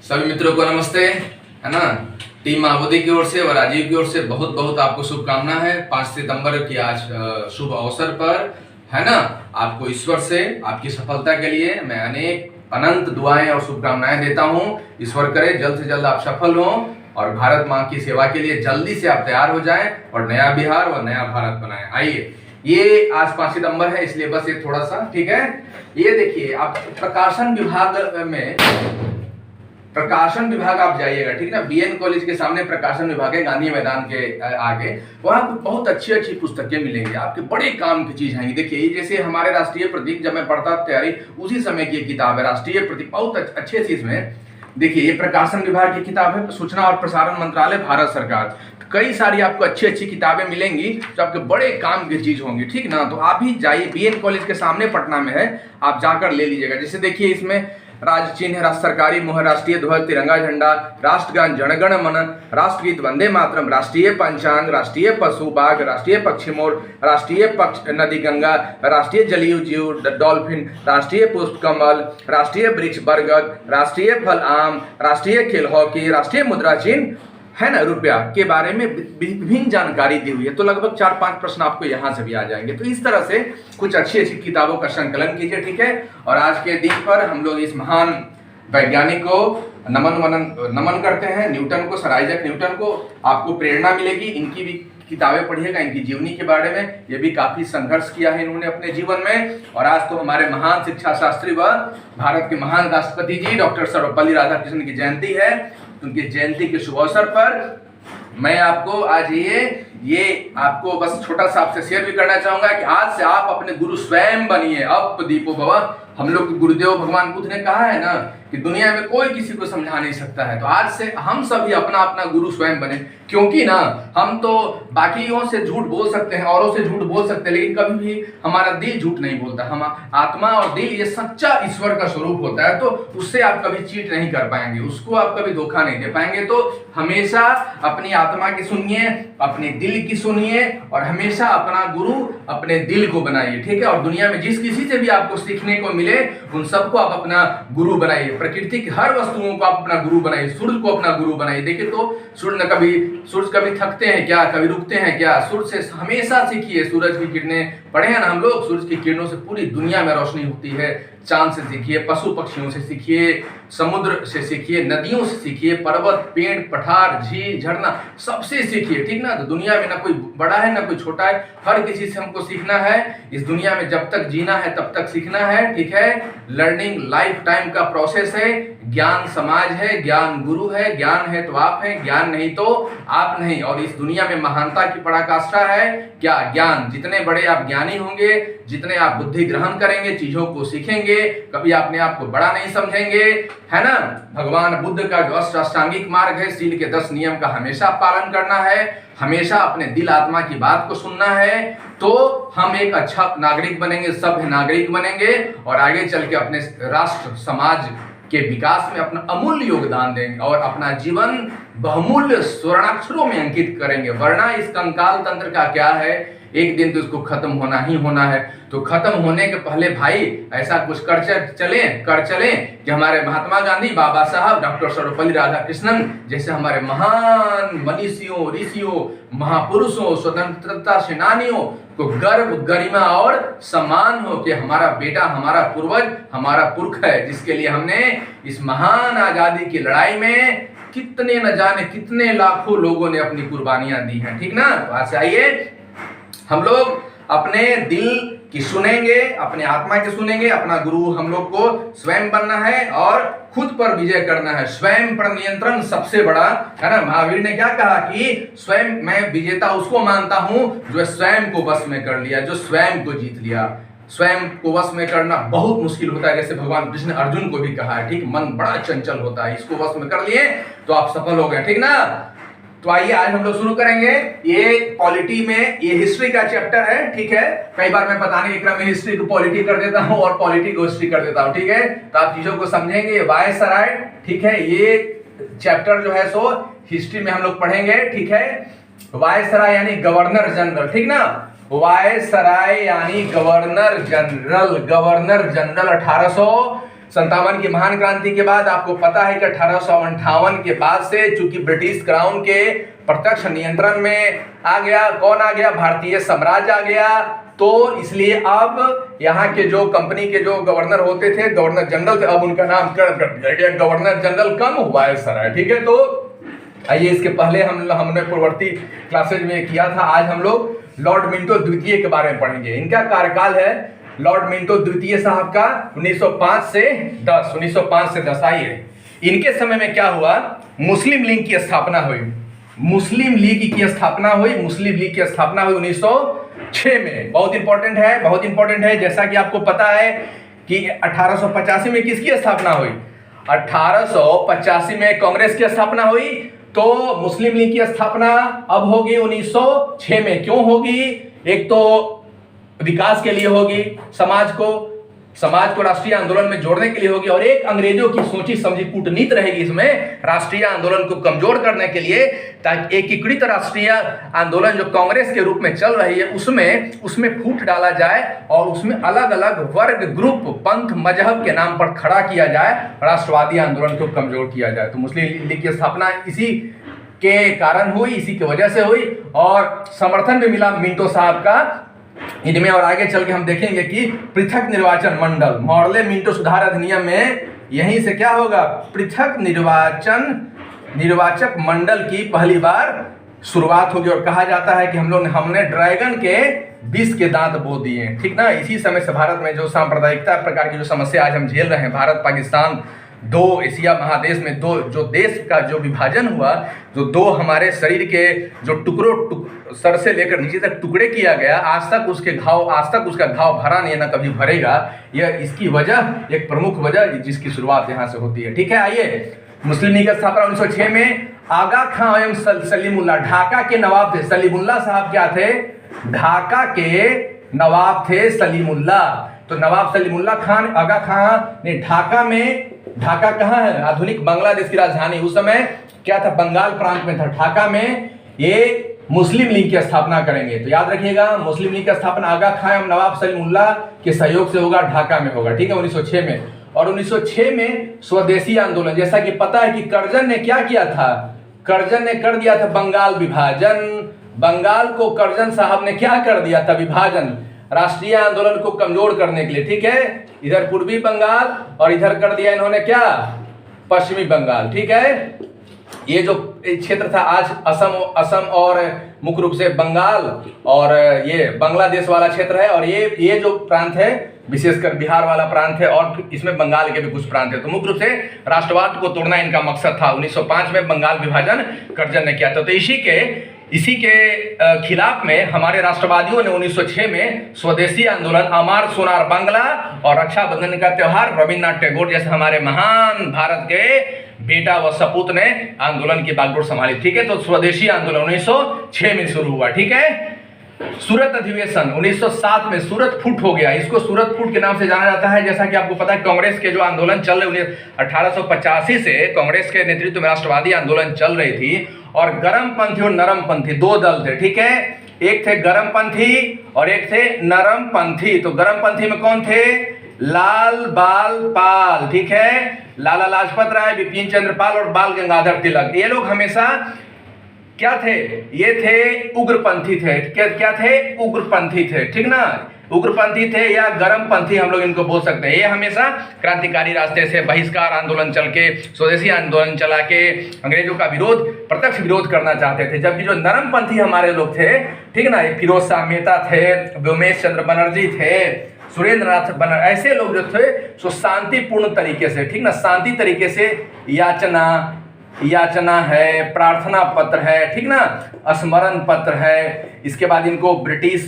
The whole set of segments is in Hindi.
सभी मित्रों को नमस्ते, है ना। टीम माओवादी की ओर से और राजीव की ओर से बहुत बहुत आपको शुभकामना है 5 सितंबर की आज शुभ अवसर पर, है ना। आपको ईश्वर से आपकी सफलता के लिए मैं अनेक अनंत दुआएं और शुभकामनाएं देता हूं। ईश्वर करे जल्द से जल्द आप सफल हो और भारत माँ की सेवा के लिए जल्दी से आप तैयार हो जाएं और नया बिहार और नया भारत बनाएं। आइए, ये आज 5 सितंबर है इसलिए बस ये थोड़ा सा ठीक है। ये देखिए, आप प्रकाशन विभाग आप जाइएगा, ठीक ना। बीएन कॉलेज के सामने प्रकाशन विभाग है, गांधी मैदान के आगे। वहां पर बहुत अच्छी अच्छी पुस्तकें मिलेंगी, आपके बड़े काम की चीज है। देखिए, ये जैसे हमारे राष्ट्रीय प्रतीक जब मैं पढ़ता तैयारी उसी समय की किताब है, राष्ट्रीय प्रतीक, बहुत अच्छे चीज में। देखिए, ये प्रकाशन विभाग की किताब है, सूचना और प्रसारण मंत्रालय, भारत सरकार। कई सारी आपको अच्छी अच्छी किताबें मिलेंगी जो आपके बड़े काम की चीज होंगी, ठीक ना। तो आप ही जाइए, बीएन कॉलेज के सामने पटना में है, आप जाकर ले लीजिएगा। जैसे देखिए, इसमें राज्य चिन्ह है, सरकारी मुहर, राष्ट्रीय ध्वज, तिरंगा झंडा, राष्ट्रगान, जनगण मन, राष्ट्रगीत, वंदे मातरम, राष्ट्रीय पंचांग, राष्ट्रीय पशु बाघ, राष्ट्रीय पक्षी मोर, राष्ट्रीय पक्ष नदी गंगा, राष्ट्रीय जलीय जीव डॉल्फिन, राष्ट्रीय पुष्प कमल, राष्ट्रीय वृक्ष बरगद, राष्ट्रीय फल आम, राष्ट्रीय खेल हॉकी, राष्ट्रीय मुद्रा चिन्ह, है ना, रुपया के बारे में विभिन्न जानकारी दी हुई है। तो लगभग 4-5 प्रश्न आपको यहाँ से भी आ जाएंगे। तो इस तरह से कुछ अच्छी अच्छी किताबों का संकलन कीजिए, ठीक है। और आज के दिन पर हम लोग इस महान वैज्ञानिक को नमन करते हैं, न्यूटन को, सर आइजैक न्यूटन को। आपको प्रेरणा मिलेगी, इनकी भी किताबें पढ़िएगा, इनकी जीवनी के बारे में। ये भी काफी संघर्ष किया है इन्होंने अपने जीवन में। और आज तो हमारे महान शिक्षा शास्त्री व भारत के महान राष्ट्रपति जी डॉक्टर सर्वपल्ली राधाकृष्णन की जयंती है। उनकी जयंती के शुभ अवसर पर मैं आपको आज ये आपको बस छोटा सा आपसे शेयर भी करना चाहूंगा कि आज से आप अपने गुरु स्वयं बनिए। अप दीपो भव। हम लोग गुरुदेव भगवान बुद्ध ने कहा है ना कि दुनिया में कोई किसी को समझा नहीं सकता है। तो आज से हम सभी अपना अपना गुरु स्वयं बने, क्योंकि ना हम तो बाकियों से झूठ बोल सकते हैं, औरों से झूठ बोल सकते हैं, लेकिन कभी भी हमारा दिल झूठ नहीं बोलता। हम आत्मा और दिल ये सच्चा ईश्वर का स्वरूप होता है, तो उससे आप कभी चीट नहीं कर पाएंगे, उसको आप कभी धोखा नहीं दे पाएंगे। तो हमेशा अपनी आत्मा की सुनिए, अपने दिल की सुनिए और हमेशा अपना गुरु अपने दिल को बनाइए, ठीक है। और दुनिया में जिस किसी से भी आपको सीखने को मिले उन सबको आप अपना गुरु बनाइए। प्रकृति की हर वस्तुओं को आप अपना गुरु बनाइए, सूर्य को अपना गुरु बनाइए। देखिए, तो सूर्य कभी थकते हैं क्या, कभी रुकते हैं क्या? सूर्य से हमेशा सीखिए। सूरज की किरणें पढ़े हैं ना हम लोग, सूरज की किरणों से पूरी दुनिया में रोशनी होती है। चांद से सीखिए, पशु पक्षियों से सीखिए, समुद्र से सीखिए, नदियों से सीखिए, पर्वत, पेड़, पठार, झील, झरना, सबसे सीखिए, ठीक ना। तो दुनिया में ना कोई बड़ा है ना कोई छोटा है, हर किसी से हमको सीखना है। इस दुनिया में जब तक जीना है तब तक सीखना है, ठीक है। लर्निंग लाइफ टाइम का प्रोसेस है। ज्ञान समाज है, ज्ञान गुरु है, ज्ञान है तो आप हैं, ज्ञान नहीं तो आप नहीं। और इस दुनिया में महानता की पराकाष्ठा है क्या? ज्ञान। जितने बड़े आप ज्ञानी होंगे, जितने आप बुद्धि ग्रहण करेंगे, चीजों को सीखेंगे, कभी अपने आप को बड़ा नहीं समझेंगे, है ना। भगवान बुद्ध का जो अष्टांगिक मार्ग है, सील के 10 नियम का हमेशा पालन करना है, हमेशा अपने दिल आत्मा की बात को सुनना है, तो हम एक अच्छा नागरिक बनेंगे, सभ्य नागरिक बनेंगे और आगे चल के अपने राष्ट्र समाज के विकास में अपना अमूल्य योगदान देंगे और अपना जीवन बहुमूल्य स्वर्णाक्षरों में अंकित करेंगे। वरना इस कंकाल तंत्र का क्या है, एक दिन तो इसको खत्म होना ही होना है। तो खत्म होने के पहले भाई ऐसा कुछ कर चलें कि हमारे महात्मा गांधी, बाबा साहब, डॉक्टर सर्वपल्ली राधाकृष्णन जैसे हमारे महान मनीषियों, ऋषियों, महापुरुषों, स्वतंत्रता सेनानियों को गर्व, गरिमा और सम्मान हो कि हमारा बेटा, हमारा पूर्वज, हमारा पुरख है, जिसके लिए हमने इस महान आजादी की लड़ाई में कितने न जाने कितने लाखों लोगों ने अपनी कुर्बानियां दी हैं, ठीक ना। तो आज आइए हम लोग अपने दिल की सुनेंगे, अपने आत्मा की सुनेंगे। अपना गुरु हम लोग को स्वयं बनना है और खुद पर विजय करना है। स्वयं पर नियंत्रण सबसे बड़ा, है ना। महावीर ने क्या कहा कि स्वयं मैं विजेता उसको मानता हूं जो स्वयं को वश में कर लिया, जो स्वयं को जीत लिया। स्वयं को वश में करना बहुत मुश्किल होता है, जैसे भगवान कृष्ण अर्जुन को भी कहा है, ठीक। मन बड़ा चंचल होता है, इसको वश में कर लिए तो आप सफल हो गए, ठीक ना। तो आइए आज हम लोग शुरू करेंगे। ये पॉलिटी में ये हिस्ट्री का चैप्टर है, ठीक है। कई बार मैं बताने के क्रम में हिस्ट्री को पॉलिटी कर देता हूं और पॉलिटी को हिस्ट्री कर देता हूं, ठीक है। तो आप चीजों को समझेंगे। वायसराय, ठीक है, ये चैप्टर जो है सो हिस्ट्री में हम लोग पढ़ेंगे, ठीक है। वायसराय यानी गवर्नर जनरल, ठीक ना। वायसराय यानी गवर्नर जनरल। गवर्नर जनरल 57 की महान क्रांति के बाद आपको पता है कि 1858 के बाद से चूंकि ब्रिटिश क्राउन के प्रत्यक्ष नियंत्रण में आ गया, कौन आ गया, भारतीय साम्राज्य आ गया, तो इसलिए अब यहाँ के जो कंपनी के जो गवर्नर होते थे, गवर्नर जनरल थे, अब उनका नाम कर दिया गया, गवर्नर जनरल कम हुआ है सर, ठीक है। तो आइए, इसके पहले हमने पूर्ववर्ती क्लासेज में किया था, आज हम लोग लॉर्ड मिंटो द्वितीय के बारे में पढ़ेंगे। इनका कार्यकाल है लॉर्ड मिंटो द्वितीय साहब का 1905 से 10 आइए, इनके समय में क्या हुआ, मुस्लिम लीग की स्थापना हुई। मुस्लिम लीग की स्थापना हुई 1906 में। बहुत इंपॉर्टेंट है। जैसा कि आपको पता है कि 1885 में किसकी स्थापना हुई, 1885 में कांग्रेस की स्थापना हुई, तो मुस्लिम लीग की स्थापना अब होगी 1906 में। क्यों होगी, एक तो विकास के लिए होगी, समाज को राष्ट्रीय आंदोलन में जोड़ने के लिए होगी, और एक अंग्रेजों की सोची समझी कूटनीति रहेगी इसमें राष्ट्रीय आंदोलन को कमजोर करने के लिए, ताकि एकीकृत राष्ट्रीय आंदोलन जो कांग्रेस के रूप में चल रही है उसमें फूट डाला जाए और उसमें अलग अलग वर्ग, ग्रुप, पंथ, मजहब के नाम पर खड़ा किया जाए, राष्ट्रवादी आंदोलन को कमजोर किया जाए। तो मुस्लिम लीग की स्थापना इसी के कारण हुई, इसी की वजह से हुई, और समर्थन भी मिला मिंटो साहब का इनमें। और आगे चल के हम देखेंगे कि पृथक निर्वाचन मंडल, मॉर्ले मिंटो सुधार अधिनियम में यहीं से क्या होगा, पृथक निर्वाचक मंडल की पहली बार शुरुआत होगी। और कहा जाता है कि हमने ड्रैगन के विष के दांत बो दिए, ठीक ना। इसी समय से भारत में जो सांप्रदायिकता प्रकार की जो समस्या आज हम झेल रहे हैं, भारत पाकिस्तान, दो एशिया महादेश में दो जो देश का जो विभाजन हुआ, जो दो हमारे शरीर के जो सर से लेकर नीचे तक टुकड़े किया गया, आज तक उसका घाव भरा नहीं, ना कभी भरेगा। यह इसकी वजह, एक प्रमुख वजह जिसकी शुरुआत यहाँ से होती है, ठीक है। आइए, मुस्लिम लीग का स्थापना 1906 में आगा खां एवं सलीमुल्लाह, ढाका के नवाब थे। सलीमुल्लाह साहब क्या थे, ढाका के नवाब थे सलीमुल्लाह। तो नवाब सलीमुल्लाह खान आगा खां ने ढाका कहाँ है, आधुनिक बांग्लादेश की राजधानी, उस समय क्या था, बंगाल प्रांत में था। ढाका में ये मुस्लिम लीग की स्थापना करेंगे। तो याद रखिएगा, मुस्लिम लीग का स्थापना आगा खां एवं नवाब सलीमुल्लाह के सहयोग से होगा, ढाका में होगा, ठीक है, 1906 में। और 1906 में स्वदेशी आंदोलन, जैसा कि पता है कि कर्जन ने क्या किया था, कर्जन ने कर दिया था बंगाल विभाजन। बंगाल को कर्जन साहब ने क्या कर दिया था, विभाजन, राष्ट्रीय आंदोलन को कमजोर करने के लिए, ठीक है। इधर पूर्वी बंगाल और इधर कर दिया इन्होंने क्या, पश्चिमी बंगाल, ठीक है। ये जो क्षेत्र था आज असम और मुख्य रूप से बंगाल और ये बांग्लादेश वाला क्षेत्र है, और ये जो प्रांत है विशेषकर बिहार वाला प्रांत है, और इसमें बंगाल के भी कुछ प्रांत है। तो मुख्य रूप से राष्ट्रवाद को तोड़ना इनका मकसद था। 1905 में बंगाल विभाजन कर्जन ने किया था। तो इसी के खिलाफ में हमारे राष्ट्रवादियों ने 1906 में स्वदेशी आंदोलन, अमार सोनार बांग्ला और रक्षाबंधन का त्योहार, रविन्द्रनाथ टैगोर जैसे हमारे महान भारत के बेटा व सपूत ने आंदोलन की बागडोर संभाली, ठीक है। तो स्वदेशी आंदोलन 1906 में शुरू हुआ, ठीक है। सूरत अधिवेशन 1907 में सूरत फूट हो गया। इसको सूरत फूट के नाम से जाना जाता है। जैसा कि आपको पता है, कांग्रेस के जो आंदोलन चल रहे 1885 से कांग्रेस के नेतृत्व में राष्ट्रवादी आंदोलन चल रही थी, और गर्मपंथी और नरमपंथी दो दल थे, ठीक है। एक थे गर्मपंथी और एक थे नरमपंथी। तो गर्मपंथी में कौन थे, लाल बाल पाल, ठीक है, लाला लाजपत राय, बिपिन चंद्र पाल और बाल गंगाधर तिलक। ये लोग हमेशा क्या थे, ये थे उग्रपंथी थे। क्या थे, उग्रपंथी थे, ठीक ना। उग्रपंथी थे या गर्मपंथी हम लोग इनको बोल सकते हैं। ये हमेशा क्रांतिकारी रास्ते से बहिष्कार आंदोलन चल के, स्वदेशी आंदोलन चला के अंग्रेजों का प्रत्यक्ष विरोध करना चाहते थे। जबकि जो नरमपंथी हमारे लोग थे, ठीक ना, फिरोज शाह मेहता थे, व्योमेश चंद्र बनर्जी थे, सुरेंद्र नाथ बनर्जी, ऐसे लोग जो थे सो शांतिपूर्ण तरीके से, ठीक ना, शांति तरीके से याचना है, प्रार्थना पत्र है, ठीक ना, स्मरण पत्र है। इसके बाद इनको ब्रिटिश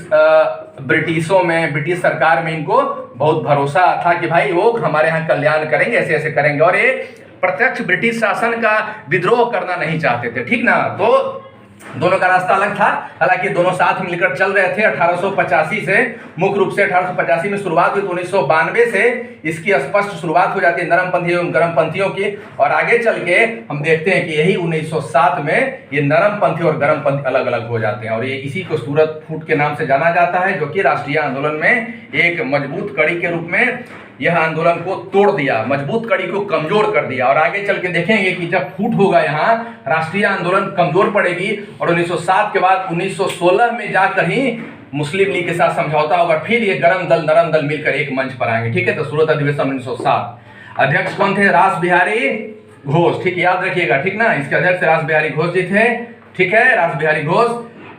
सरकार में इनको बहुत भरोसा था कि भाई वो हमारे यहाँ कल्याण करेंगे, ऐसे ऐसे करेंगे, और ये प्रत्यक्ष ब्रिटिश शासन का विद्रोह करना नहीं चाहते थे, ठीक ना। तो दोनों का रास्ता अलग था, हालांकि दोनों साथ मिलकर चल रहे थे। 1885 से मुख्य रूप से 1885 में शुरुआत हुई, तो 1992 से इसकी स्पष्ट शुरुआत हो जाती है नरमपंथी एवं गर्मपंथियों की। और आगे चल के हम देखते हैं कि यही 1907 में ये नरमपंथी और गर्मपंथी अलग अलग हो जाते हैं, और ये इसी को सूरत फूट के नाम से जाना जाता है, जो कि राष्ट्रीय आंदोलन में एक मजबूत कड़ी के रूप में यह आंदोलन को तोड़ दिया, मजबूत कड़ी को कमजोर कर दिया। और आगे चल के देखेंगे कि जब फूट होगा यहाँ, राष्ट्रीय आंदोलन कमजोर पड़ेगी और 1907 के बाद 1916 में जाकर ही मुस्लिम लीग के साथ समझौता होगा, फिर ये गरम दल नरम दल मिलकर एक मंच पर आएंगे। ठीक है, तो सूरत अधिवेशन 1907। अध्यक्ष कौन थे? रास बिहारी घोष। ठीक, याद रखिएगा, ठीक ना, इसके अध्यक्ष रास बिहारी घोष जी थे। ठीक है, रास बिहारी घोष।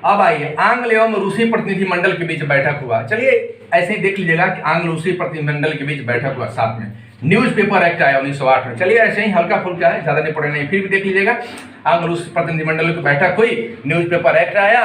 अब आइए, आंग्ल एवं रूसी प्रतिनिधिमंडल के बीच बैठक हुआ। चलिए ऐसे ही देख लीजिएगा कि आंग्ल रूसी प्रतिनिधिमंडल के बीच बैठक हुआ साथ में। न्यूज़पेपर एक्ट आया 1908 में। चलिए ऐसे ही हल्का फुल्का है, ज्यादा नहीं पढ़े नहीं, फिर भी देख लीजिएगा। आंग्ल रूसी प्रतिनिधिमंडल की बैठक हुई, न्यूज़पेपर एक्ट आया।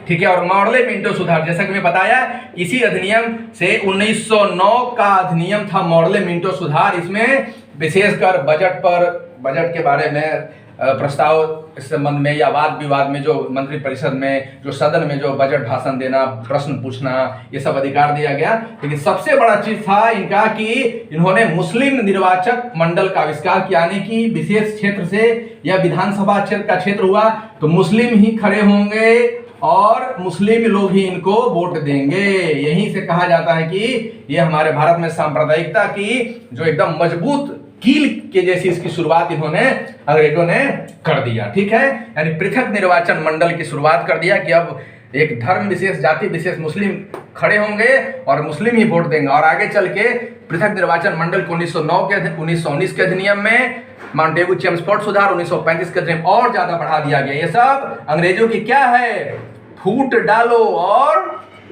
ठीक है, और मॉडले मिंटो सुधार, जैसा कि मैं बताया, इसी अधिनियम से 1909 का अधिनियम था मॉडले मिंटो सुधार। इसमें विशेषकर बजट के बारे में प्रस्ताव इस संबंध में या वाद विवाद में जो मंत्रि परिषद में, जो सदन में जो बजट भाषण देना, प्रश्न पूछना, ये सब अधिकार दिया गया। लेकिन सबसे बड़ा चीज था इनका कि इन्होंने मुस्लिम निर्वाचक मंडल का आविष्कार किया, यानी कि विशेष क्षेत्र से या विधानसभा क्षेत्र का क्षेत्र हुआ तो मुस्लिम ही खड़े होंगे और मुस्लिम लोग ही इनको वोट देंगे। यहीं से कहा जाता है कि ये हमारे भारत में सांप्रदायिकता की जो एकदम मजबूत कील के जैसी इसकी शुरुआत इन्होंने, अंग्रेजों ने कर दिया। ठीक है, यानी पृथक निर्वाचन मंडल की शुरुआत कर दिया कि अब एक धर्म विशेष, जाति विशेष मुस्लिम खड़े होंगे और मुस्लिम ही वोट देंगे। और आगे चल के पृथक निर्वाचन मंडल को 1919 के अधिनियम में, माउंटेगू चेम्सफोर्ड सुधार 1935 के अधिनियम और ज्यादा बढ़ा दिया गया। ये सब अंग्रेजों की क्या है? फूट डालो और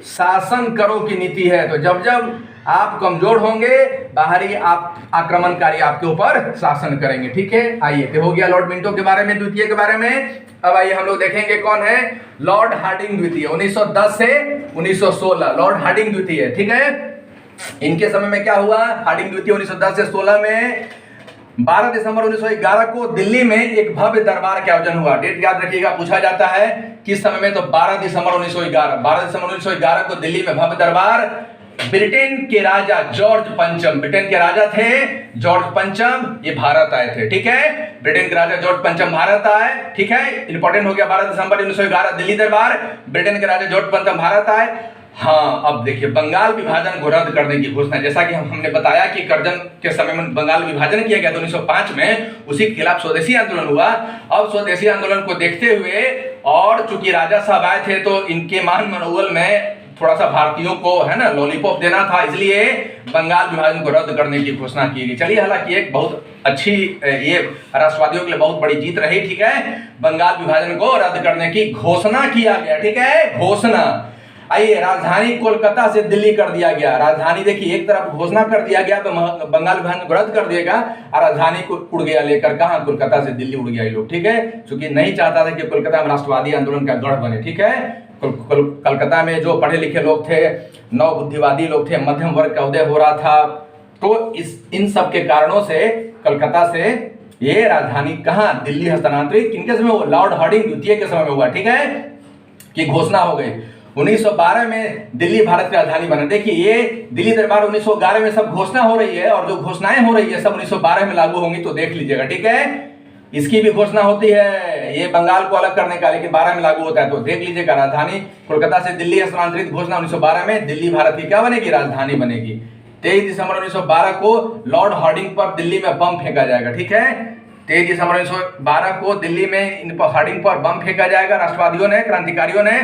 शासन करो की नीति है। तो जब जब आप कमजोर होंगे, बाहरी आप आक्रमणकारी आपके ऊपर शासन करेंगे। ठीक है, आइए, तो हो गया लॉर्ड मिंटो के बारे में, द्वितीय के बारे में। अब आइए हम लोग देखेंगे कौन है लॉर्ड हार्डिंग द्वितीय, 1910 से 1916। लॉर्ड हार्डिंग द्वितीय, ठीक है, इनके समय में क्या हुआ? हार्डिंग द्वितीय 1910 से 16 में 12 दिसंबर 1911 को दिल्ली में एक भव्य दरबार का आयोजन हुआ। डेट याद रखिएगा, पूछा जाता है किस समय में, तो 12 दिसंबर 1911 को दिल्ली में भव्य दरबार। ब्रिटेन के राजा जॉर्ज पंचम, ब्रिटेन के राजा थे जॉर्ज पंचम, ये भारत आए थे। ठीक है, ब्रिटेन के राजा जॉर्ज पंचम भारत आए। ठीक है, इंपॉर्टेंट हो गया, 12 दिसंबर 1911 दिल्ली दरबार, ब्रिटेन के राजा जॉर्ज पंचम भारत आए। हाँ, अब देखिए, बंगाल विभाजन को रद्द करने की घोषणा, जैसा कि हमने बताया कि कर्जन के समय में बंगाल विभाजन किया गया था 1905 में, उसी के खिलाफ स्वदेशी आंदोलन हुआ। अब स्वदेशी आंदोलन को देखते हुए और चूंकि राजा साहब आए थे तो इनके मान मनोबल में थोड़ा सा भारतीयों को, है ना, लॉलीपॉप देना था, इसलिए बंगाल विभाजन को रद्द करने की घोषणा की गई। चलिए, हालांकि एक बहुत अच्छी, ये राष्ट्रवादियों के लिए बहुत बड़ी जीत रही। ठीक है, बंगाल विभाजन को रद्द करने की घोषणा किया गया। ठीक है, घोषणा। आइए, राजधानी कोलकाता से दिल्ली कर दिया गया। राजधानी देखिए, एक तरफ घोषणा कर दिया गया तो बंगाल विभाजन को रद्द कर दिएगा, और राजधानी को उड़ गया लेकर, कहां? कोलकाता से दिल्ली उड़ गया ये लोग। ठीक है, क्योंकि नहीं चाहता था कि कोलकाता में राष्ट्रवादी आंदोलन का गढ़ बने। ठीक है, कलकत्ता में जो पढ़े लिखे लोग थे, नव बुद्धिवादी लोग थे, मध्यम वर्ग का उदय हो रहा था, तो इन सब के कारणों से कलकत्ता से ये राजधानी कहां? दिल्ली हस्तांतरित किनके समय हुआ? लॉर्ड हार्डिंग द्वितीय के समय में हुआ। ठीक है, कि घोषणा हो गई। 1912 में दिल्ली भारत की राजधानी बना। देखिए, ये दिल्ली दरबार 1911 में सब घोषणा हो रही है, और जो घोषणाएं हो रही है सब 1912 में लागू होंगी, तो देख लीजिएगा। ठीक है, इसकी भी घोषणा होती है, ये बंगाल को अलग करने का, लेकिन 12 में लागू होता है, तो देख लीजिएगा। राजधानी कोलकाता से दिल्ली हस्तांतरित घोषणा 1912 में, दिल्ली भारत की क्या बनेगी? राजधानी बनेगी। 23 दिसंबर 1912 को लॉर्ड हार्डिंग पर दिल्ली में बम फेंका जाएगा। ठीक है, 23 दिसंबर 1912 को दिल्ली में इन पर हार्डिंग पर बम फेंका जाएगा राष्ट्रवादियों ने, क्रांतिकारियों ने।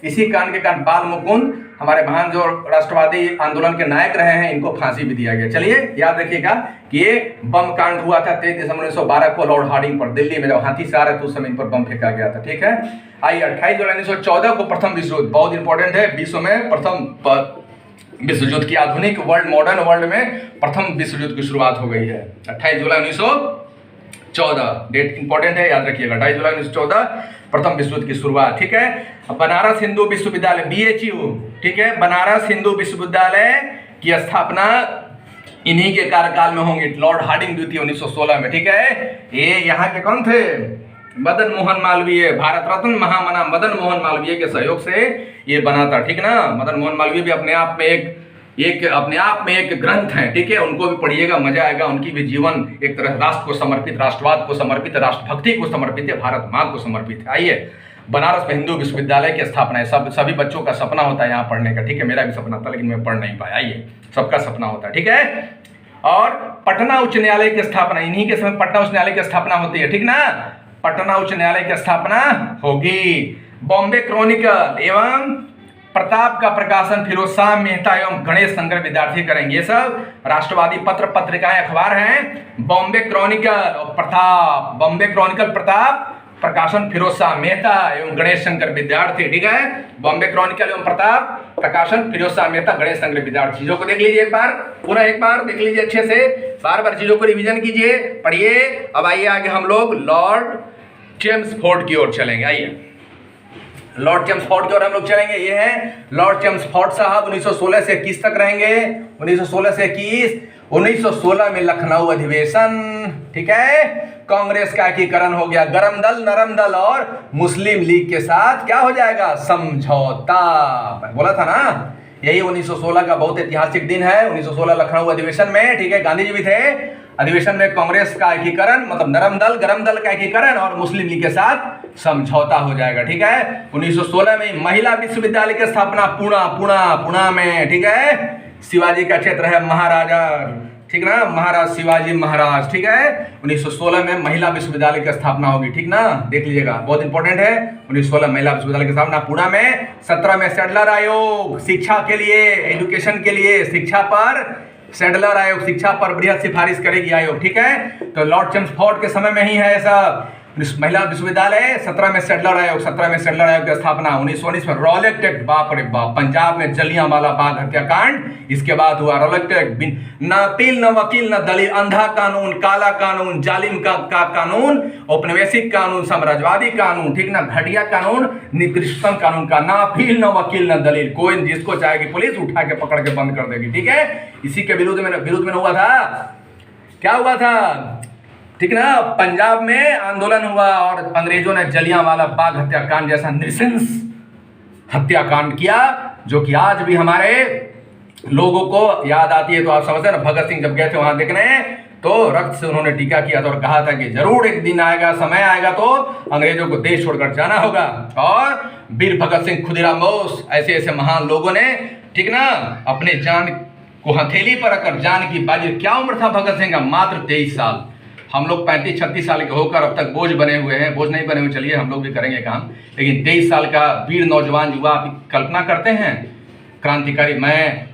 इसी कांड के कारण बाल मुकुंद, हमारे महान जो राष्ट्रवादी आंदोलन के नायक रहे हैं, इनको फांसी भी दिया गया। चलिए, याद रखिएगा कि ये बम कांड हुआ था 23 दिसंबर 1912 को लॉर्ड हार्डिंग पर दिल्ली में, जब हाथी से आ रहे थे उस समय इन पर बम फेंका गया था। ठीक है, आइए, 28 जुलाई 1914 को प्रथम विश्व युद्ध, बहुत इंपॉर्टेंट है, विश्व में प्रथम विश्व युद्ध की, आधुनिक वर्ल्ड, मॉडर्न वर्ल्ड में प्रथम विश्व युद्ध की शुरुआत हो गई है। 28 जुलाई 1914, डेट इंपॉर्टेंट है, याद रखिएगा। 28 जुलाई 1914 प्रथम विश्व युद्ध की शुरुआत। ठीक है, बनारस हिंदू विश्वविद्यालय, BHU, ठीक है, बनारस हिंदू विश्वविद्यालय की स्थापना इन्हीं के कार्यकाल में होंगे, लॉर्ड हार्डिंग द्वितीय 1916 में। ठीक है, ये यहाँ के कौन थे? मदन मोहन मालवीय, भारत रत्न महामना मदन मोहन मालवीय के सहयोग से ये बना था। ठीक ना, मदन मोहन मालवीय भी अपने आप में एक ग्रंथ है। ठीक है, उनको भी पढ़िएगा, मजा आएगा। उनकी भी जीवन एक तरह राष्ट्र को समर्पित, राष्ट्रवाद को समर्पित, राष्ट्रभक्ति को समर्पित है, भारत माँ को समर्पित है। आइए, बनारस में हिंदू विश्वविद्यालय की स्थापना है। सभी बच्चों का सपना होता है यहाँ पढ़ने का, ठीक है, मेरा भी सपना था लेकिन मैं पढ़ नहीं पाया, ये सबका सपना होता है, ठीक है। और पटना उच्च न्यायालय की स्थापना, इन्हीं के समय पटना उच्च न्यायालय की स्थापना होती है, ठीक ना, पटना उच्च न्यायालय की स्थापना होगी। बॉम्बे क्रॉनिकल एवं प्रताप का प्रकाशन फिरोज शाह मेहता एवं गणेश शंकर विद्यार्थी करेंगे। ये सब राष्ट्रवादी पत्र पत्रिकाएं अखबार हैं। बॉम्बे क्रॉनिकल और प्रताप, बॉम्बे क्रॉनिकल प्रताप, प्रकाशन फिरोज शाह मेहता एवं गणेश शंकर विद्यार्थी, ठीक है। बॉम्बे क्रॉनिकल एवं प्रताप, प्रकाशन फिरोज शाह मेहता, गणेश शंकर विद्यार्थी। चीजों को देख लीजिए एक बार, पूरा एक बार देख लीजिए अच्छे से, बार बार चीजों को रिवीजन कीजिए, पढ़िए। अब आइए आगे हम लोग लॉर्ड चेम्सफोर्ड की ओर चलेंगे। आइए लॉर्ड चेम्सफोर्ड की ओर हम लोग चलेंगे। ये है लॉर्ड चेम्सफोर्ड साहब, 1916 से 21 तक रहेंगे। 1916 से 21, 1916 में लखनऊ अधिवेशन, ठीक है। कांग्रेस का एकीकरण हो गया, गरम दल, नरम दल और मुस्लिम लीग के साथ क्या हो जाएगा, समझौता। बोला था ना, यही 1916 का बहुत ऐतिहासिक दिन है। 1916 लखनऊ अधिवेशन में, ठीक है, गांधी जी भी थे। अधिवेशन में कांग्रेस का एकीकरण, मतलब नरम दल गरम दल का एकीकरण और मुस्लिम लीग के साथ समझौता हो जाएगा, ठीक है। 1916 में महिला विश्वविद्यालय की स्थापना पुणा में, ठीक है। शिवाजी का क्षेत्र है महाराजा, ठीक ना, महाराज शिवाजी महाराज, ठीक है। 1916 में महिला विश्वविद्यालय की स्थापना होगी, ठीक ना, देख लीजिएगा, बहुत इंपॉर्टेंट है। 1916 महिला विश्वविद्यालय की स्थापना पुणा में। 17 में सैडलर आयोग, शिक्षा के लिए, एजुकेशन के लिए, शिक्षा पर सैडलर आयोग, शिक्षा पर बृहद सिफारिश करेगी आयोग, ठीक है। तो लॉर्ड चेम्सफोर्ड के समय में ही है सब। महिला विश्वविद्यालय, 17 में सैडलर आयोग, 17 में सैडलर आयोग की स्थापना। 1919 में रॉलेट एक्ट, बाप रे बाप, पंजाब में जलियांवाला बाग हत्याकांड, इसके बाद हुआ रॉलेट एक्ट। न अपील, न वकील, न दलील, अंधा कानून, काला कानून, जालिम का कानून, औपनिवेशिक कानून, साम्राज्यवादी कानून, ठीक ना, घटिया कानून, निकृष्टतम कानून का न अपील, न वकील, न दलील। कोई जिसको चाहेगी पुलिस उठा के पकड़ के बंद कर देगी, ठीक है। इसी के विरुद्ध में हुआ था, क्या हुआ था, ठीक ना, पंजाब में आंदोलन हुआ और अंग्रेजों ने जलियांवाला बाग हत्याकांड जैसा नृशंस हत्याकांड किया, जो कि आज भी हमारे लोगों को याद आती है। तो आप समझते हैं ना, भगत सिंह जब गए थे वहां देखने, तो रक्त से उन्होंने टीका किया था और कहा था कि जरूर एक दिन आएगा, समय आएगा तो अंग्रेजों को देश छोड़कर जाना होगा। और वीर भगत सिंह, खुदीराम बोस, ऐसे ऐसे महान लोगों ने, ठीक ना, अपने जान को हथेली पर रखकर जान की बाजी। क्या उम्र था भगत सिंह का, मात्र 23 साल। हम लोग 35-36 साल के होकर अब तक बोझ बने हुए हैं, बोझ नहीं बने हुए, चलिए हम लोग भी करेंगे काम, लेकिन 23 साल का वीर नौजवान युवा, आप कल्पना करते हैं, क्रांतिकारी, मैं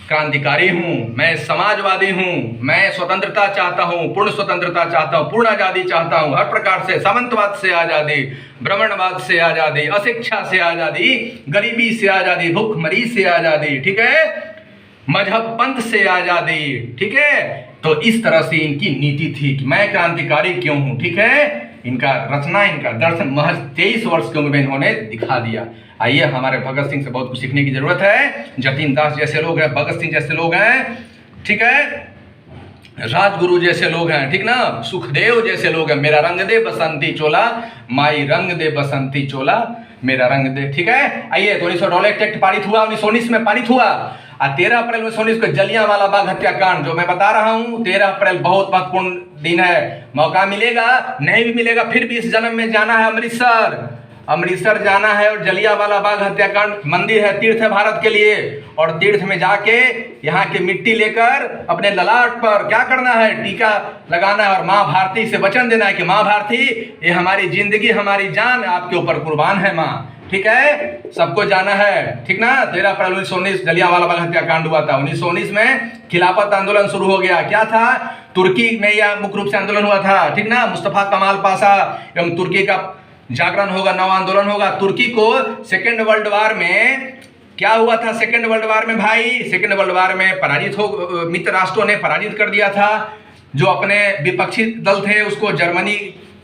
क्रांतिकारी हूँ, मैं समाजवादी हूँ, मैं स्वतंत्रता चाहता हूँ, पूर्ण स्वतंत्रता चाहता हूँ, पूर्ण आज़ादी चाहता हूँ, हर प्रकार से, सामंतवाद से आज़ादी, ब्राह्मणवाद से आज़ादी, अशिक्षा से आज़ादी, गरीबी से आज़ादी, भूखमरी से आज़ादी, ठीक है, मजहब पंथ से आज़ादी, ठीक है। तो इस तरह से इनकी नीति थी कि मैं क्रांतिकारी क्यों हूं, ठीक है। इनका रचना, इनका दर्शन महज 23 वर्ष की उम्र में इन्होंने दिखा दिया। आइए, हमारे भगत सिंह से बहुत कुछ सीखने की जरूरत है। जतीन दास जैसे लोग हैं, भगत सिंह जैसे लोग हैं, ठीक है, राजगुरु जैसे लोग हैं, ठीक ना, सुखदेव जैसे लोग हैं। मेरा रंग दे बसंती चोला, माई रंग दे बसंती चोला, मेरा रंग दे, ठीक है। आइए, तो 1900 रॉलेट एक्ट पारित हुआ, 1919 में पारित हुआ। 13 अप्रैल 1919 को जलियांवाला बाग हत्याकांड, जो मैं बता रहा हूं, 13 अप्रैल बहुत महत्वपूर्ण दिन है। मौका मिलेगा, नहीं भी मिलेगा, फिर भी इस जन्म में जाना है अमृतसर जाना है। और जलियांवाला बाग हत्याकांड मंदिर है, तीर्थ है भारत के लिए, और तीर्थ में जाके यहाँ की मिट्टी लेकर अपने ललाट पर क्या करना है, टीका लगाना है और माँ भारती से वचन देना है कि माँ भारती, ये हमारी जिंदगी, हमारी जान आपके ऊपर कुर्बान है माँ, ठीक है, सबको जाना है, ठीक ना। 13 अप्रैल 1919 जलियांवाला बाग हत्याकांड हुआ था। 1919 में खिलाफत आंदोलन शुरू हो गया। क्या था, तुर्की में यह मुख्य रूप से आंदोलन हुआ था, ठीक ना। मुस्तफा कमाल पाशा एवं तुर्की का जागरण होगा, नव आंदोलन होगा। तुर्की को सेकेंड वर्ल्ड वार में क्या हुआ था, सेकेंड वर्ल्ड वार में भाई, सेकेंड वर्ल्ड वार में मित्र राष्ट्रों ने पराजित कर दिया था। जो अपने विपक्षी दल थे उसको, जर्मनी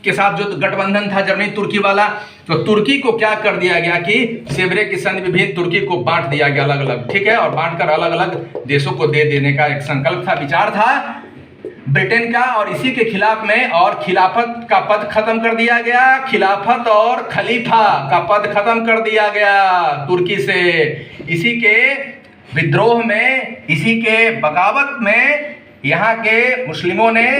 के साथ जो गठबंधन था जर्मनी तुर्की वाला, तो तुर्की को क्या कर दिया गया कि सेबरे की संधि में भी तुर्की को बांट दिया गया अलग अलग, ठीक है, और बांटकर अलग अलग देशों को दे देने का एक संकल्प था, विचार था ब्रिटेन का। और इसी के खिलाफ में और खिलाफत का पद खत्म कर दिया गया, खिलाफत और खलीफा का पद खत्म कर दिया गया तुर्की से। इसी के विद्रोह में, इसी के बगावत में यहाँ के मुस्लिमों ने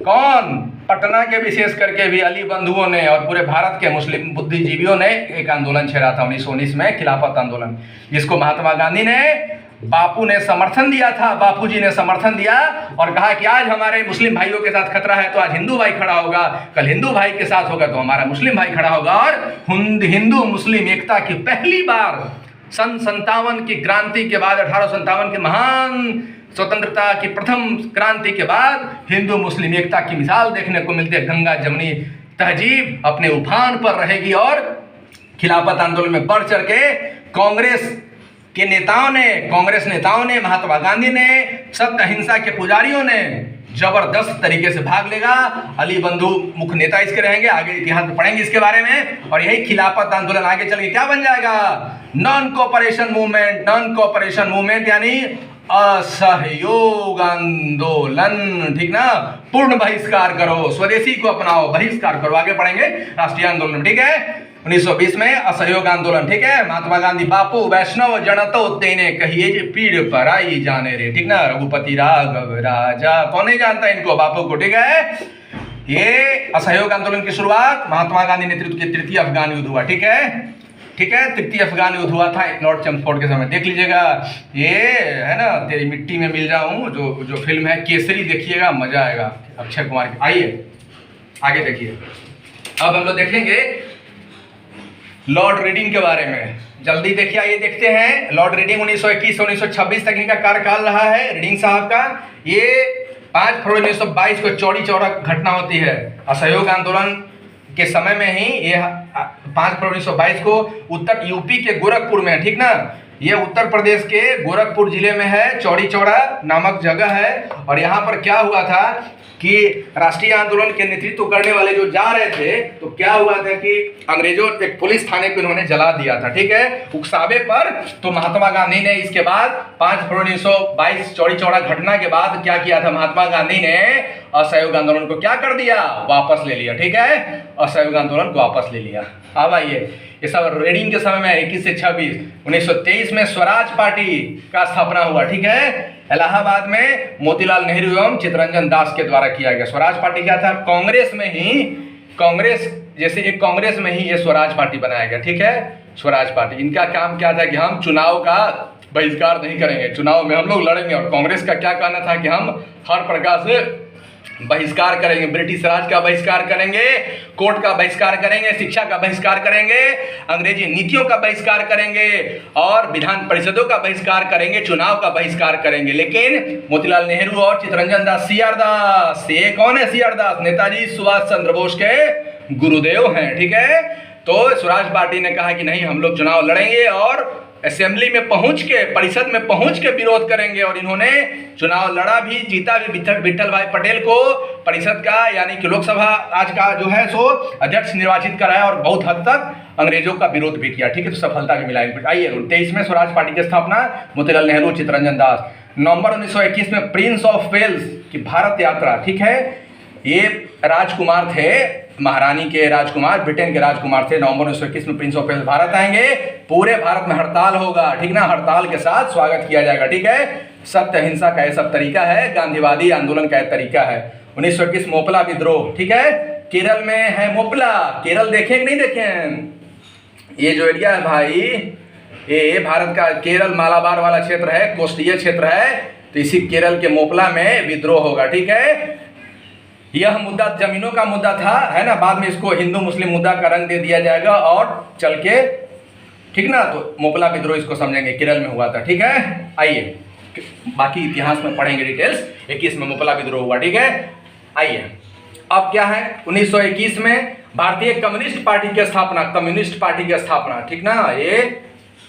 कौन पटना के विशेष करके भी अली बंधुओं ने और पूरे भारत के मुस्लिम बुद्धिजीवियों ने एक आंदोलन छेड़ा था 1919 में, खिलाफत आंदोलन, जिसको महात्मा गांधी ने, बापू ने समर्थन दिया था, बापूजी ने समर्थन दिया और कहा कि आज हमारे मुस्लिम भाइयों के साथ खतरा है तो आज हिंदू भाई खड़ा होगा, कल हिंदू भाई के साथ होगा तो हमारा मुस्लिम भाई खड़ा होगा। और हिंदू मुस्लिम एकता की पहली बार सन 57 की क्रांति के बाद, 1857 के महान स्वतंत्रता की प्रथम क्रांति के बाद हिंदू मुस्लिम एकता की मिसाल देखने को मिलती है। गंगा जमुनी तहजीब अपने उफान पर रहेगी और खिलाफत आंदोलन में बढ़ चढ़ के कांग्रेस नेताओं ने, महात्मा गांधी ने, सत्य अहिंसा के पुजारियों ने जबरदस्त तरीके से भाग लेगा। अली बंधु मुख्य नेता इसके रहेंगे, आगे इतिहास में पढ़ेंगे इसके बारे में। और यही खिलाफत आंदोलन आगे चल के क्या बन जाएगा? नॉन कोऑपरेशन मूवमेंट यानी असहयोग आंदोलन, ठीक ना। पूर्ण बहिष्कार करो, स्वदेशी को अपनाओ, बहिष्कार करो, आगे पढ़ेंगे राष्ट्रीय आंदोलन, ठीक है। 1920 में असहयोग आंदोलन, ठीक है। महात्मा गांधी बापू वैष्णव जनतो तेने कहिए जे पीड़ पर आई जाने रे, ठीक ना। रघुपति राघव राजा, कौन नहीं जानता इनको, बापू को, ठीक है। ये असहयोग आंदोलन की शुरुआत महात्मा गांधी नेतृत्व के तृतीय अफगान युद्ध हुआ, ठीक है। तृतीय अफगान युद्ध हुआ था लॉर्ड चैम्सफोर्ड के समय, देख लीजिएगा। ये है ना तेरी मिट्टी में मिल जाऊं, जो फिल्म है केसरी, देखिएगा, मजा आएगा, अक्षय कुमार की। आइए आगे देखिए। अब हम लोग देखेंगे लॉर्ड रीडिंग के बारे में, जल्दी देखिए। आइए देखते हैं लॉर्ड रीडिंग 1921 से 1926 तक इनका कार्यकाल रहा है रीडिंग साहब का। ये 5 फरवरी 1922 को चौड़ी चौड़ा घटना होती है। असहयोग आंदोलन के समय में ही ये 5 फरवरी 1922 को उत्तर यूपी के गोरखपुर में, ठीक ना। ये उत्तर प्रदेश के गोरखपुर जिले में है, चौड़ी चौड़ा नामक जगह है। और यहाँ पर क्या हुआ था कि राष्ट्रीय आंदोलन के नेतृत्व करने वाले जो जा रहे थे, तो क्या हुआ था कि अंग्रेजों एक पुलिस थाने को इन्होंने जला दिया था, ठीक है, उकसावे पर। तो महात्मा गांधी ने इसके बाद 5 फरवरी 1922 चौड़ी चौड़ा घटना के बाद क्या किया था, महात्मा गांधी ने असहयोग आंदोलन को क्या कर दिया, वापस ले लिया, ठीक है। असहयोग आंदोलन को वापस ले लिया। अब आइए, ये सब रीडिंग के समय में 21 से 26 1923 में स्वराज पार्टी का स्थापना हुआ, ठीक है। इलाहाबाद में मोतीलाल नेहरू एवं चित्तरंजन दास के द्वारा किया गया। स्वराज पार्टी क्या था, कांग्रेस में ही ये स्वराज पार्टी बनाया गया, ठीक है। स्वराज पार्टी, इनका काम क्या था कि हम चुनाव का बहिष्कार नहीं करेंगे, चुनाव में हम लोग लड़ेंगे। और कांग्रेस का क्या कहना था कि हम हर प्रकार से बहिष्कार करेंगे, ब्रिटिश राज का बहिष्कार करेंगे, कोर्ट का बहिष्कार करेंगे, शिक्षा का बहिष्कार करेंगे, अंग्रेजी नीतियों का बहिष्कार करेंगे और विधान परिषदों का बहिष्कार करेंगे, चुनाव का बहिष्कार करेंगे। लेकिन मोतीलाल नेहरू और चित्तरंजन दास, सीआर दास, ये कौन है सीआर दास? नेताजी सुभाष चंद्र बोस के गुरुदेव हैं, ठीक है। तो स्वराज पार्टी ने कहा कि नहीं, हम लोग चुनाव लड़ेंगे और असेंबली में पहुंच के, परिषद में पहुंच के विरोध करेंगे। और इन्होंने चुनाव लड़ा भी, जीता भी। विठल भाई पटेल को परिषद का यानी कि लोकसभा आज का जो है सो अध्यक्ष निर्वाचित कराया और बहुत हद तक अंग्रेजों का विरोध भी किया, ठीक है। तो सफलता भी मिला इनको। आइए 23 में स्वराज पार्टी की स्थापना, मोतीलाल नेहरू, चित्तरंजन दास। नवंबर 1921 में प्रिंस ऑफ वेल्स की भारत यात्रा, ठीक है। ये राजकुमार थे, महारानी के राजकुमार, ब्रिटेन के राजकुमार थे। नवंबर 1921 में प्रिंस ऑफ वेल्स भारत आएंगे। पूरे भारत में हड़ताल होगा, ठीक ना, हड़ताल के साथ स्वागत किया जाएगा, ठीक है। सत्य अहिंसा का ये सब तरीका है, गांधीवादी आंदोलन का तरीका है। 1921 मोपला विद्रोह, ठीक है। केरल में है मोपला, केरल देखे कि नहीं देखे? ये जो एरिया है भाई, ये भारत का केरल मालाबार वाला क्षेत्र है, कोस्टीय क्षेत्र है। तो इसी केरल के मोपला में विद्रोह होगा, ठीक है। यह मुद्दा जमीनों का मुद्दा था, है ना, बाद में इसको हिंदू मुस्लिम मुद्दा का रंग दे दिया जाएगा और चल के, ठीक ना। तो मोपला विद्रोह इसको समझेंगे, केरल में हुआ था, ठीक है। आइए बाकी इतिहास में पढ़ेंगे डिटेल्स। 21 में मोपला विद्रोह हुआ, ठीक है। आइए अब क्या है, 1921 में भारतीय कम्युनिस्ट पार्टी की स्थापना, ठीक ना। ये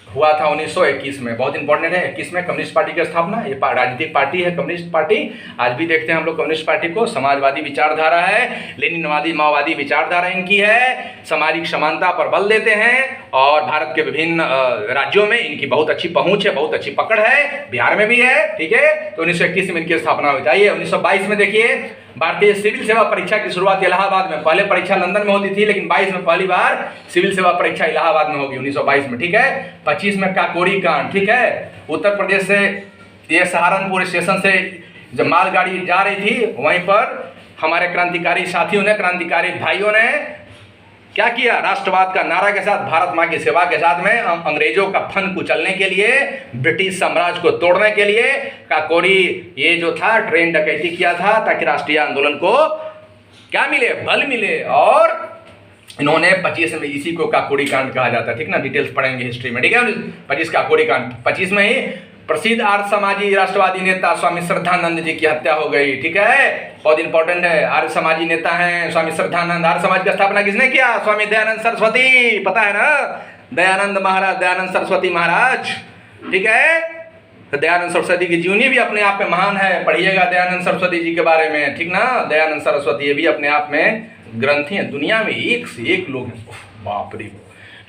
हुआ था 1921 में, बहुत इंपॉर्टेंट है। 21 में कम्युनिस्ट पार्टी की स्थापना, ये राजनीतिक पार्टी है कम्युनिस्ट पार्टी। आज भी देखते हैं हम लोग कम्युनिस्ट पार्टी को। समाजवादी विचारधारा है, लेनिनवादी माओवादी विचारधारा इनकी है। सामाजिक समानता पर बल देते हैं और भारत के विभिन्न राज्यों में इनकी बहुत अच्छी पहुंच है, बहुत अच्छी पकड़ है, बिहार में भी है, ठीक है। तो 1921 में इनकी स्थापना हुई। चाहिए 1922 में देखिए भारतीय सिविल सेवा परीक्षा की शुरुआत इलाहाबाद में। पहले परीक्षा लंदन में होती थी, लेकिन 22 में पहली बार सिविल सेवा परीक्षा इलाहाबाद में होगी 1922 में, ठीक है। 25 में काकोरी कांड, ठीक है। उत्तर प्रदेश से ये सहारनपुर स्टेशन से जब मालगाड़ी जा रही थी, वहीं पर हमारे क्रांतिकारी साथियों ने, क्रांतिकारी भाइयों ने क्या किया? राष्ट्रवाद का नारा के साथ, भारत माँ की सेवा के साथ में अंग्रेजों का फन कुचलने के लिए, ब्रिटिश साम्राज्य को तोड़ने के लिए काकोरी ये जो था ट्रेन डकैती किया था, ताकि राष्ट्रीय आंदोलन को क्या मिले? बल मिले। और इन्होंने 25 में, इसी को काकोरी कांड कहा जाता है, ठीक ना, डिटेल्स पढ़ेंगे हिस्ट्री में, ठीक है। 25 काकोरी कांड, 25 में ही प्रसिद्ध आर्य समाजी राष्ट्रवादी नेता स्वामी श्रद्धानंद जी की हत्या हो गई, ठीक है, बहुत इंपॉर्टेंट है। आर्य समाजी नेता हैं स्वामी श्रद्धानंद। आर्य समाज की स्थापना किसने किया? स्वामी दयानंद सरस्वती, पता है ना, दयानंद महाराज, दयानंद सरस्वती महाराज, ठीक है। तो दयानंद सरस्वती की जीवनी भी अपने आप में महान है, पढ़िएगा दयानंद सरस्वती जी के बारे में, ठीक ना। दयानंद सरस्वती ये भी अपने आप में ग्रंथी हैं। दुनिया में एक से एक लोग हैं, बाप रे,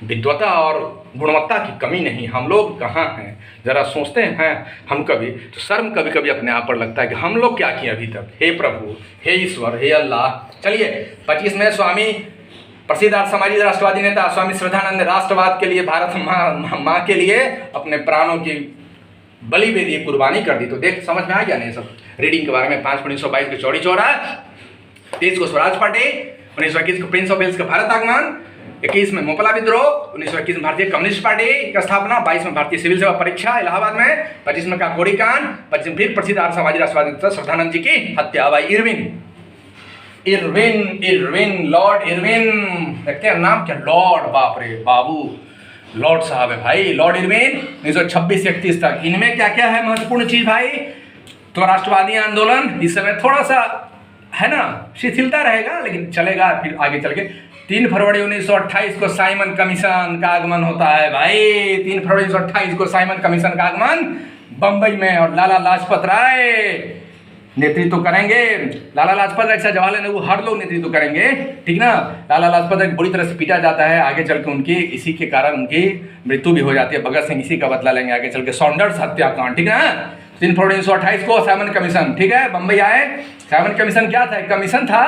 विद्वता और गुणवत्ता की कमी नहीं। हम लोग कहाँ हैं? जरा सोचते हैं हम कभी, तो शर्म कभी कभी अपने आप पर लगता है कि हम लोग क्या किए अभी तक। हे प्रभु, हे ईश्वर, हे अल्लाह। चलिए 25 में स्वामी प्रसिद्ध आर्य समाजी राष्ट्रवादी नेता स्वामी श्रद्धानंद ने राष्ट्रवाद के लिए, भारत माँ के लिए अपने प्राणों की बलि दे दी, कुर्बानी कर दी। तो देख समझ में आ गया नहीं सब रीडिंग के बारे में। 5 1922 के चौड़ी चौरा, 23 को स्वराज पार्टी, 1921 को प्रिंस ऑफ वेल्स का भारत आगमन, 21 में मोपला विद्रोह, 1921 में भारतीय कम्युनिस्ट पार्टी की स्थापना, 22 में भारतीय सिविल सेवा परीक्षा इलाहाबाद में, 25 में काकोरी कांड, 25 में फिर प्रसिद्ध आर्य समाजी राष्ट्रवादी नेता श्रद्धानंद जी की हत्या। भाई इरविन, लॉर्ड इरविन, देखते हैं नाम क्या? लॉर्ड, बाप रे बाबू, लॉर्ड साहब है भाई, लॉर्ड इरविन। 1926 से 31 तक इनमें क्या क्या है महत्वपूर्ण चीज भाई? तो राष्ट्रवादी आंदोलन इस समय थोड़ा सा है ना, शिथिलता रहेगा, लेकिन चलेगा फिर आगे चल के। 3 फरवरी 1928 को साइमन कमीशन का आगमन होता है भाई। 3 फरवरी 1928 को साइमन कमीशन का आगमन बंबई में, और लाला लाजपत राय नेतृत्व करेंगे। लाला लाजपत राय, जवाहरलाल नेहरू, हर लोग नेतृत्व करेंगे, ठीक ना। लाला लाजपत राय बुरी तरह से पीटा जाता है, आगे चल के उनकी इसी के कारण उनकी मृत्यु भी हो जाती है। भगत सिंह इसी का बदला लेंगे आगे चल के, सॉन्डर्स हत्याकांड, ठीक है। 3 फरवरी 1928 को साइमन कमीशन, ठीक है, बंबई आए। साइमन कमीशन क्या था? एक कमीशन था,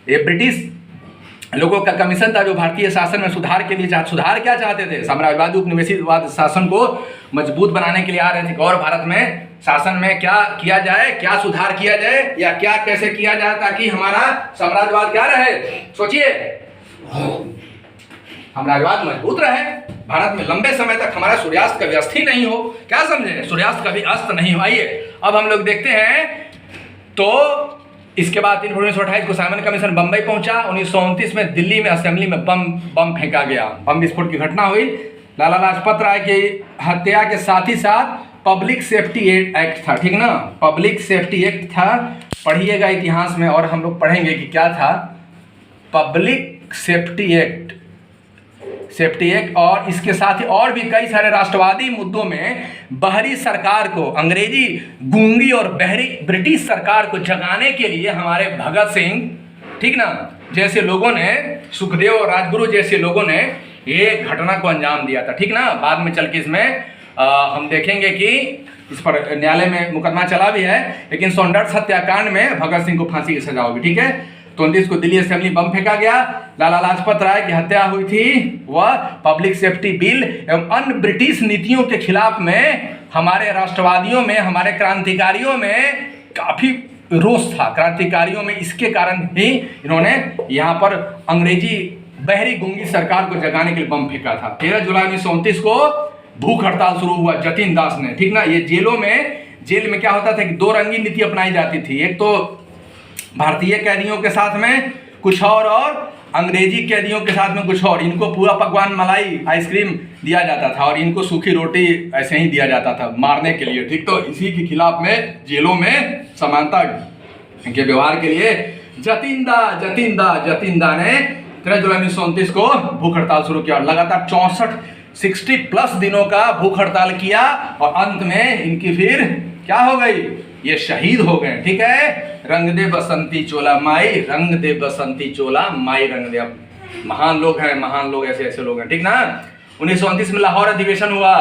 ये ब्रिटिश लोगों का कमीशन था जो भारतीय शासन में सुधार के लिए सुधार क्या चाहते थे? साम्राज्यवादी उपनिवेशवाद शासन को मजबूत बनाने के लिए आ रहे थे। और भारत में शासन में क्या किया जाए, क्या सुधार किया जाए, या क्या कैसे किया जाए ताकि हमारा साम्राज्यवाद क्या रहे? सोचिए, साम्राज्यवाद मजबूत रहे, भारत में लंबे समय तक हमारा सूर्यास्त कभी अस्त ही नहीं हो। क्या समझे? सूर्यास्त कभी अस्त नहीं हो। आइए अब हम लोग देखते हैं। तो इसके बाद 3 फरवरी 1928 को साइमन कमीशन बंबई पहुंचा। 1929 में दिल्ली में असेंबली में बम फेंका गया, बम विस्फोट की घटना हुई। लाला लाजपत राय की हत्या के साथ ही साथ पब्लिक सेफ्टी एक्ट था, ठीक ना, पब्लिक सेफ्टी एक्ट था। पढ़िएगा इतिहास में और हम लोग पढ़ेंगे कि क्या था पब्लिक सेफ्टी एक्ट। और इसके साथ ही और भी कई सारे राष्ट्रवादी मुद्दों में बाहरी सरकार को, अंग्रेजी गूंगी और बहरी ब्रिटिश सरकार को जगाने के लिए हमारे भगत सिंह, ठीक ना, जैसे लोगों ने, सुखदेव और राजगुरु जैसे लोगों ने ये घटना को अंजाम दिया था, ठीक ना। बाद में चल के इसमें हम देखेंगे कि इस पर न्यायालय में मुकदमा चला भी है, लेकिन सॉन्डर्स हत्याकांड में भगत सिंह को फांसी की सजा होगी, ठीक है। 29 को दिल्ली असेंबली बम फेंका गया। लाला लाजपत राय की हत्या हुई थी। वह पब्लिक सेफ्टी बिल एवं अन्य ब्रिटिश नीतियों के खिलाफ में हमारे राष्ट्रवादियों में, हमारे क्रांतिकारियों में काफी रोष था। क्रांतिकारियों में इसके कारण ही इन्होंने यहाँ पर अंग्रेजी बहरी गूंगी सरकार को जगाने के लिए बम फेंका था। 13 जुलाई 1929 को भूख हड़ताल शुरू हुआ जतिन दास ने, ठीक ना। ये जेल में क्या होता था कि 2 रंगी नीति अपनाई जाती थी। एक तो भारतीय कैदियों के साथ में कुछ और अंग्रेजी कैदियों के साथ में कुछ और। इनको पूरा पकवान, मलाई, आइसक्रीम दिया जाता था और इनको सूखी रोटी ऐसे ही दिया जाता था मारने के लिए, ठीक। तो इसी के खिलाफ में जेलों में समानता के व्यवहार के लिए जतिन दा ने 13 जुलाई 1929 को भूख हड़ताल शुरू किया और लगातार 60 प्लस दिनों का भूख हड़ताल किया और अंत में इनकी फिर क्या हो गई? ये शहीद हो गए, ठीक है। रंग दे बसंती चोला माई, रंग दे बसंती चोला माई रंग दे। महान लोग हैं, महान लोग, ऐसे लोग हैं, ठीक ना। 1929 में लाहौर अधिवेशन हुआ,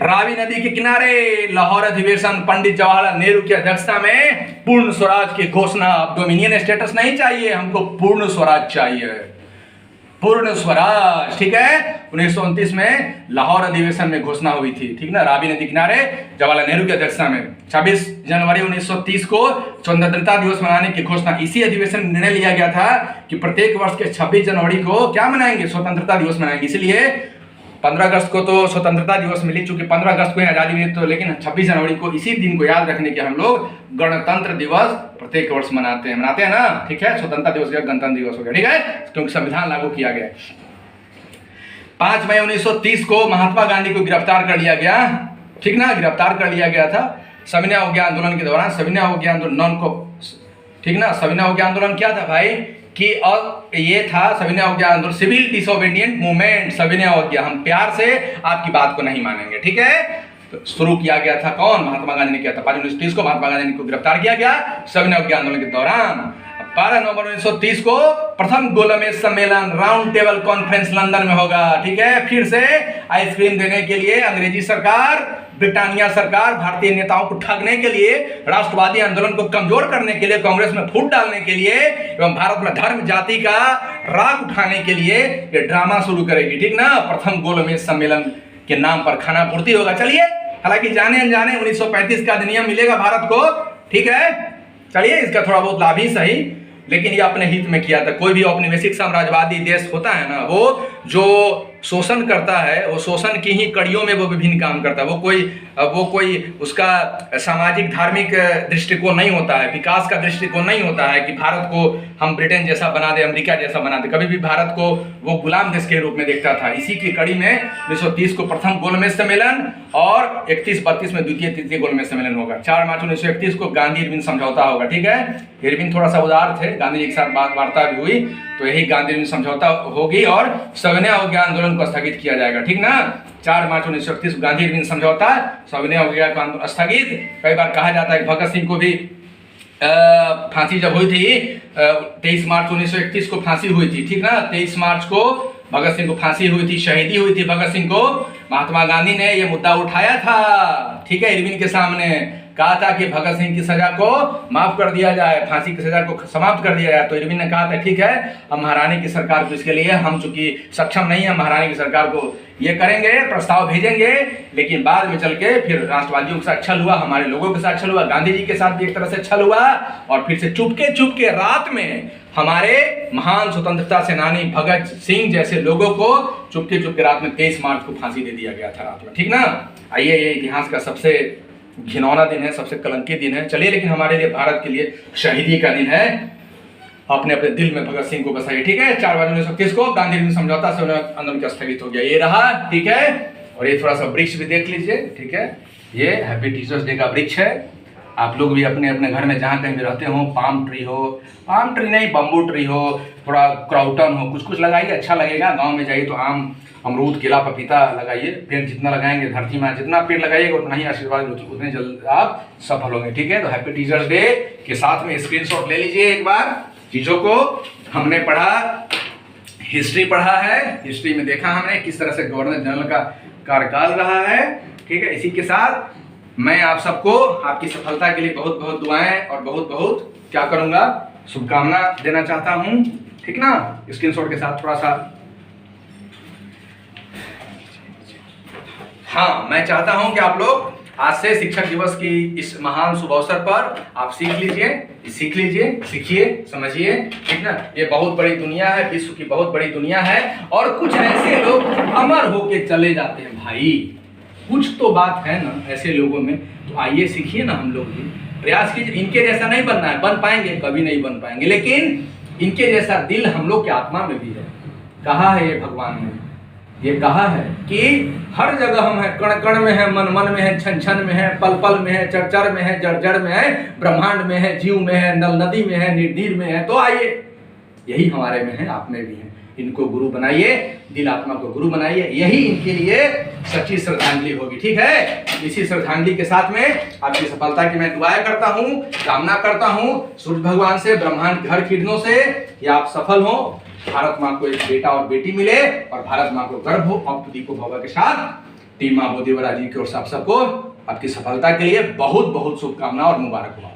रावी नदी के किनारे लाहौर अधिवेशन। पंडित जवाहरलाल नेहरू की अध्यक्षता में पूर्ण स्वराज की घोषणा। अब डोमिनियन स्टेटस नहीं चाहिए हमको, पूर्ण स्वराज चाहिए। पूर्ण स्वराज, ठीक है। 1929 में लाहौर अधिवेशन में घोषणा हुई थी, ठीक ना, रावी नदी किनारे जवाहरलाल नेहरू की अध्यक्षता में। 26 जनवरी 1930 को स्वतंत्रता दिवस मनाने की घोषणा, इसी अधिवेशन में निर्णय लिया गया था कि प्रत्येक वर्ष के 26 जनवरी को क्या मनाएंगे, स्वतंत्रता दिवस मनाएंगे। इसलिए 15 अगस्त को तो स्वतंत्रता दिवस मिली, चूंकि 15 अगस्त को आजादी मिली, तो लेकिन 26 जनवरी को इसी दिन को याद रखने के हम लोग गणतंत्र दिवस प्रत्येक वर्ष मनाते हैं ना, ठीक है। स्वतंत्रता दिवस गया, गणतंत्र दिवस हो गया, ठीक है, क्योंकि संविधान लागू किया गया। 5 मई 1930 को महात्मा गांधी को गिरफ्तार कर लिया गया, ठीक ना, गिरफ्तार कर लिया गया था सविनय अवज्ञा आंदोलन के दौरान। सविनय अवज्ञा आंदोलन को, ठीक ना, सविनय अवज्ञा आंदोलन क्या था भाई कि, और ये था सविनय अवज्ञा आंदोलन, सिविल डिसोबीडिएंट मूवमेंट, सविनय अवज्ञा, हम प्यार से आपकी बात को नहीं मानेंगे, ठीक है। तो शुरू किया गया था कौन, महात्मा गांधी ने किया था। 5 1930 को महात्मा गांधी को गिरफ्तार किया गया सविनय अवज्ञा आंदोलन के दौरान। 12 नवंबर 1930 को प्रथम गोलमेज सम्मेलन, राउंड टेबल कॉन्फ्रेंस लंदन में होगा, ठीक है। फिर से आइसक्रीम देने के लिए अंग्रेजी सरकार, ब्रिटानिया सरकार भारतीय नेताओं को ठगने के लिए, राष्ट्रवादी आंदोलन को कमजोर करने के लिए, कांग्रेस में फूट डालने के लिए एवं भारत में धर्म जाति का राग उठाने के लिए ये ड्रामा शुरू करेगी, ठीक ना। प्रथम गोलमेज सम्मेलन के नाम पर खाना पूर्ति होगा। चलिए, हालांकि जाने अनजाने 1935 का अधिनियम मिलेगा भारत को, ठीक है। चलिए, इसका थोड़ा बहुत लाभ ही सही, लेकिन ये अपने हित में किया था। कोई भी औपनिवेशिक साम्राज्यवादी देश होता है ना, वो जो शोषण करता है, वो शोषण की ही कड़ियों में वो विभिन्न काम करता है। वो कोई उसका सामाजिक धार्मिक दृष्टिकोण नहीं होता है, विकास का दृष्टिकोण नहीं होता है कि भारत को हम ब्रिटेन जैसा बना दे, अमेरिका जैसा बना दे। कभी भी भारत को वो गुलाम देश के रूप में देखता था। इसी की कड़ी में 1930 को प्रथम गोलमेज सम्मेलन और 31-32 में द्वितीय तृतीय गोलमेज सम्मेलन होगा। 4 मार्च 1931 को गांधी इरविन समझौता होगा, ठीक है। इरविन थोड़ा सा उदार थे, गांधी जी के साथ वार्ता भी हुई, तो यही गांधी इरविन समझौता होगी और सविनय अवज्ञा आंदोलन को स्थगित किया जाएगा, ठीक ना। 4 मार्च 1931 गांधी इरविन समझौता, सविनय अवज्ञा का आंदोलन स्थगित। कई बार कहा जाता है भगत सिंह को भी फांसी जब हुई थी, 23 मार्च 1931 को फांसी हुई थी, ठीक ना। 23 मार्च को भगत सिंह को फांसी हुई थी, शहीदी हुई थी भगत सिंह को। महात्मा गांधी ने यह मुद्दा उठाया था, ठीक है, इरविन के सामने, कहा था कि भगत सिंह की सजा को माफ कर दिया जाए, फांसी की सजा को समाप्त कर दिया जाए। तो इरविन ने कहा था ठीक है, हम महारानी की सरकार को इसके लिए, हम चूंकि सक्षम नहीं है, महारानी की सरकार को ये करेंगे, प्रस्ताव भेजेंगे। लेकिन बाद में चल के फिर राष्ट्रवादियों के साथ छल हुआ, हमारे लोगों के साथ छल हुआ, गांधी जी के साथ भी एक तरह से छल हुआ, और फिर से चुपके रात में हमारे महान स्वतंत्रता सेनानी भगत सिंह जैसे लोगों को चुपके रात में 23 मार्च को फांसी दे दिया गया था रात में, ठीक ना। आइए, ये इतिहास का सबसे घिनौना दिन है, सबसे कलंकित दिन है। चलिए, लेकिन हमारे लिए, भारत के लिए शहीदी का दिन है। अपने दिल में भगत सिंह को बसाइए, ठीक है। 4 मार्च 1931 को गांधी इरविन समझौता से आंदोलन का स्थगित हो गया, ये रहा, ठीक है। और ये थोड़ा सा वृक्ष भी देख लीजिए, ठीक है। ये हैप्पी टीचर्स डे का वृक्ष है। आप लोग भी अपने अपने घर में जहाँ कहीं भी रहते हो, पाम ट्री हो, पाम ट्री नहीं, बम्बू ट्री हो, थोड़ा क्रॉटन हो, कुछ लगाइए, अच्छा लगेगा। गांव में जाइए तो आम, अमरूद, केला, पपीता लगाइए। पेड़ जितना लगाएंगे, धरती में जितना पेड़ लगाइएगा उतना ही आशीर्वाद, उतने जल्द आप सफल होंगे, ठीक है। तो हैप्पी टीचर्स डे के साथ में स्क्रीनशॉट ले लीजिए एक बार चीज़ों को। हमने पढ़ा, हिस्ट्री पढ़ा है, हिस्ट्री में देखा हमने किस तरह से गवर्नर जनरल का कार्यकाल रहा है, ठीक है। इसी के साथ मैं आप सबको आपकी सफलता के लिए बहुत बहुत दुआएं और बहुत बहुत क्या करूंगा, शुभकामना देना चाहता हूं, ठीक ना। स्क्रीनशॉट के साथ थोड़ा सा, हाँ, मैं चाहता हूं कि आप लोग आज से शिक्षक दिवस की इस महान शुभ अवसर पर आप सीख लीजिए, सीखिए, समझिए, ठीक ना। ये बहुत बड़ी दुनिया है, विश्व की बहुत बड़ी दुनिया है, और कुछ ऐसे लोग अमर होके चले जाते हैं भाई। कुछ तो बात है ना ऐसे लोगों में, तो आइए सीखिए ना, हम लोग भी प्रयास कीजिए। इनके जैसा नहीं बनना है, बन पाएंगे कभी नहीं बन पाएंगे, लेकिन इनके जैसा दिल हम लोग की आत्मा में भी है। कहा है ये भगवान ने, ये कहा है कि हर जगह हम हैं, कण कण में है, मन मन में है, छन छन में है, पल पल में है, चर चर में है, जड़ जड़ में है, ब्रह्मांड में है, जीव में है, नल नदी में है, निर्धीर में है। तो आइए, यही हमारे में है, आप में भी है। इनको गुरु बनाइए, दिल आत्मा को गुरु बनाइए, यही इनके लिए सच्ची श्रद्धांजलि होगी, ठीक है। इसी श्रद्धांजलि के साथ में आपकी सफलता की मैं दुआएं करता हूँ, कामना करता हूँ सूर्य भगवान से, ब्रह्मांड के हर किरणों से, कि आप सफल हो, भारत माँ को एक बेटा और बेटी मिले, और भारत माँ को गर्व हो। अब दीपो भव के साथ टीम माँ बोधीवरा जी की ओर से आप सबको आपकी सफलता के लिए बहुत बहुत शुभकामना और मुबारकबाद।